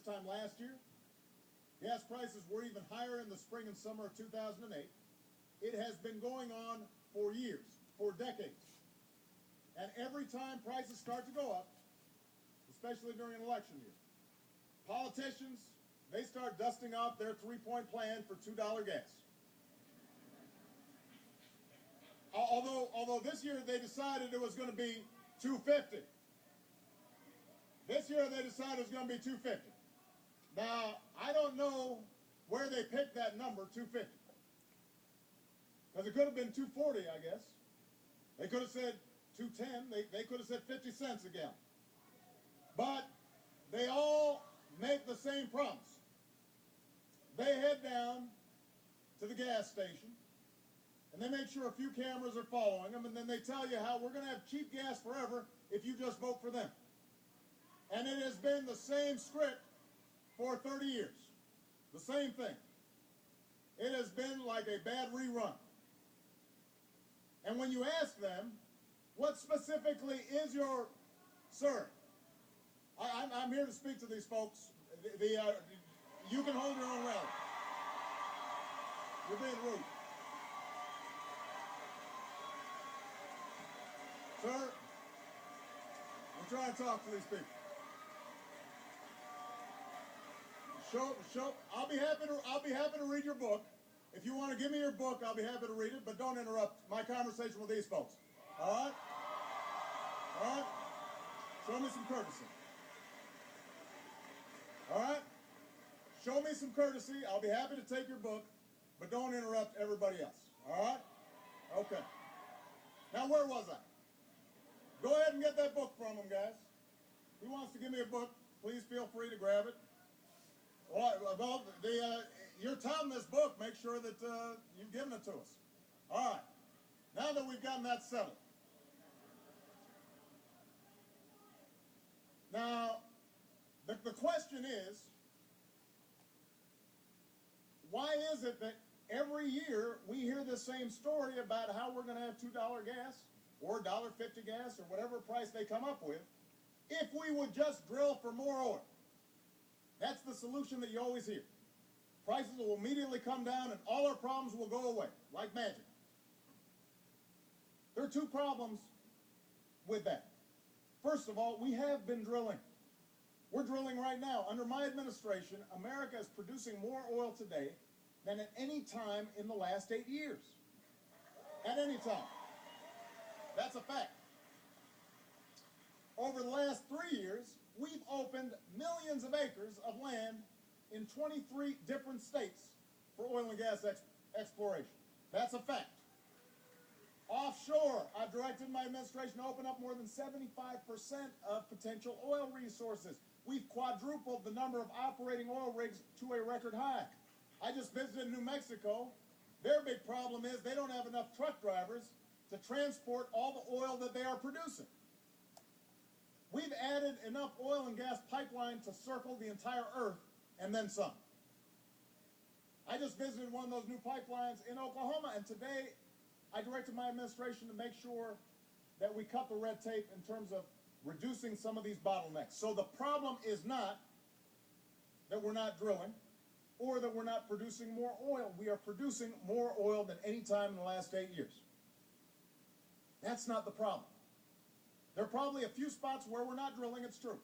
time last year. Gas prices were even higher in the spring and summer of 2008. It has been going on for years, for decades. And every time prices start to go up, especially during an election year, politicians, they start dusting off their three-point plan for $2 gas. Although this year they decided it was going to be $2.50. This year they decided it was going to be $2.50. Now, I don't know where they picked that number, $2.50. Because it could have been $2.40, I guess. They could have said $2.10. They could have said 50 cents a gallon. But they all make the same promise. They head down to the gas station, and they make sure a few cameras are following them, and then they tell you how we're going to have cheap gas forever if you just vote for them. And it has been the same script for 30 years. The same thing. It has been like a bad rerun. And when you ask them, what specifically is your, sir, I'm here to speak to these folks. You can hold your own rally. You're being rude. Sir, I'm trying to talk to these people. I'll be happy to read your book. If you want to give me your book, I'll be happy to read it, but don't interrupt my conversation with these folks. All right? All right? Show me some courtesy. All right? Show me some courtesy. I'll be happy to take your book, but don't interrupt everybody else. All right? Okay. Now, where was I? Go ahead and get that book from him, guys. Who wants to give me a book? Please feel free to grab it. Well, you're touting this book. Make sure that you've given it to us. All right. Now that we've gotten that settled. Now, the question is, why is it that every year we hear the same story about how we're going to have $2 gas or $1.50 gas or whatever price they come up with if we would just drill for more oil? That's the solution that you always hear. Prices will immediately come down and all our problems will go away, like magic. There are two problems with that. First of all, we have been drilling. We're drilling right now. Under my administration, America is producing more oil today than at any time in the last 8 years. At any time. That's a fact. Over the last 3 years, we've opened millions of acres of land in 23 different states for oil and gas exploration. That's a fact. Offshore, I've directed my administration to open up more than 75% of potential oil resources. We've quadrupled the number of operating oil rigs to a record high. I just visited New Mexico. Their big problem is they don't have enough truck drivers to transport all the oil that they are producing. We've added enough oil and gas pipeline to circle the entire earth and then some. I just visited one of those new pipelines in Oklahoma, and today I directed my administration to make sure that we cut the red tape in terms of reducing some of these bottlenecks. So the problem is not that we're not drilling or that we're not producing more oil. We are producing more oil than any time in the last 8 years. That's not the problem. There are probably a few spots where we're not drilling, it's true.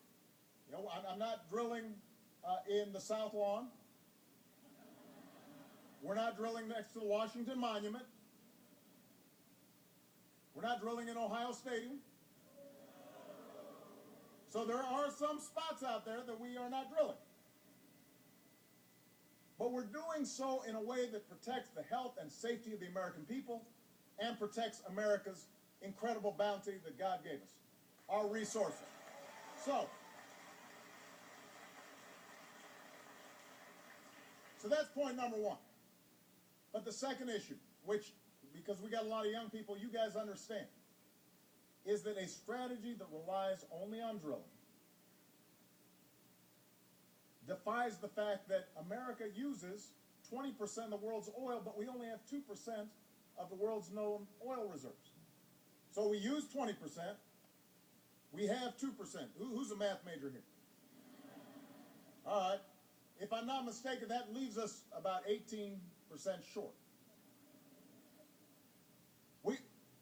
You know, I'm not drilling in the South Lawn. We're not drilling next to the Washington Monument. We're not drilling in Ohio Stadium. So there are some spots out there that we are not drilling. But we're doing so in a way that protects the health and safety of the American people and protects America's incredible bounty that God gave us, our resources. So that's point number one. But the second issue, which, because we got a lot of young people, you guys understand, is that a strategy that relies only on drilling defies the fact that America uses 20% of the world's oil, but we only have 2% of the world's known oil reserves. So we use 20%, we have 2%. Who's a math major here? All right. If I'm not mistaken, that leaves us about 18% short.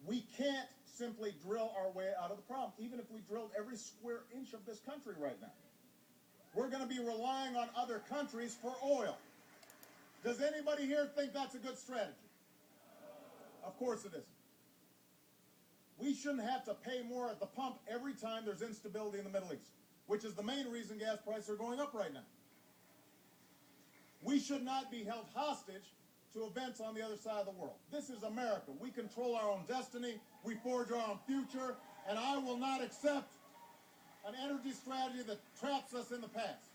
We can't simply drill our way out of the problem, even if we drilled every square inch of this country right now. We're going to be relying on other countries for oil. Does anybody here think that's a good strategy? Of course it isn't. We shouldn't have to pay more at the pump every time there's instability in the Middle East, which is the main reason gas prices are going up right now. We should not be held hostage to events on the other side of the world. This is America. We control our own destiny. We forge our own future. And I will not accept an energy strategy that traps us in the past.